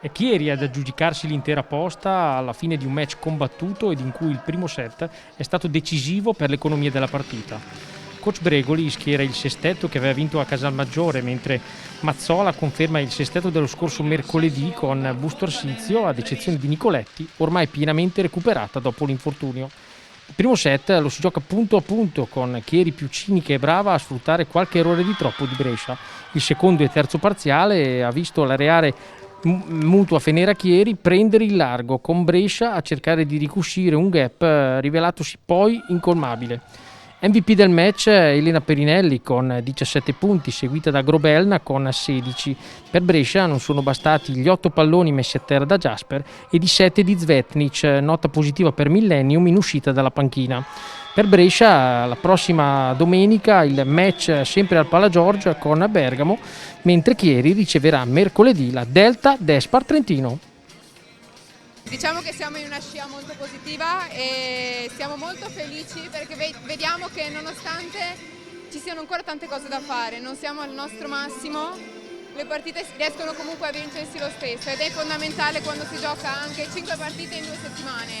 È Chieri ad aggiudicarsi l'intera posta alla fine di un match combattuto ed in cui il primo set è stato decisivo per l'economia della partita. Coach Bregoli schiera il sestetto che aveva vinto a Casalmaggiore, mentre Mazzola conferma il sestetto dello scorso mercoledì con Busto Arsizio, ad eccezione di Nicoletti, ormai pienamente recuperata dopo l'infortunio. Il primo set lo si gioca punto a punto, con Chieri più cinica e brava a sfruttare qualche errore di troppo di Brescia. Il secondo e terzo parziale ha visto l'areare mutua Fenera Chieri prendere il largo, con Brescia a cercare di ricucire un gap rivelatosi poi incolmabile. MVP del match Elena Perinelli con 17 punti, seguita da Grobelna con 16. Per Brescia non sono bastati gli 8 palloni messi a terra da Jasper ed i 7 di Zvetnic, nota positiva per Millennium in uscita dalla panchina. Per Brescia la prossima domenica il match sempre al Pala Giorgia con Bergamo, mentre Chieri riceverà mercoledì la Delta Despar Trentino. Diciamo che siamo in una scia molto positiva e siamo molto felici perché vediamo che nonostante ci siano ancora tante cose da fare, non siamo al nostro massimo, le partite riescono comunque a vincersi lo stesso ed è fondamentale quando si gioca anche 5 partite in 2 settimane.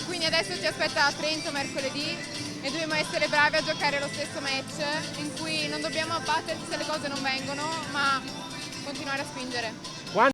Quindi adesso ci aspetta Trento mercoledì e dobbiamo essere bravi a giocare lo stesso match in cui non dobbiamo abbatterci se le cose non vengono, ma continuare a spingere.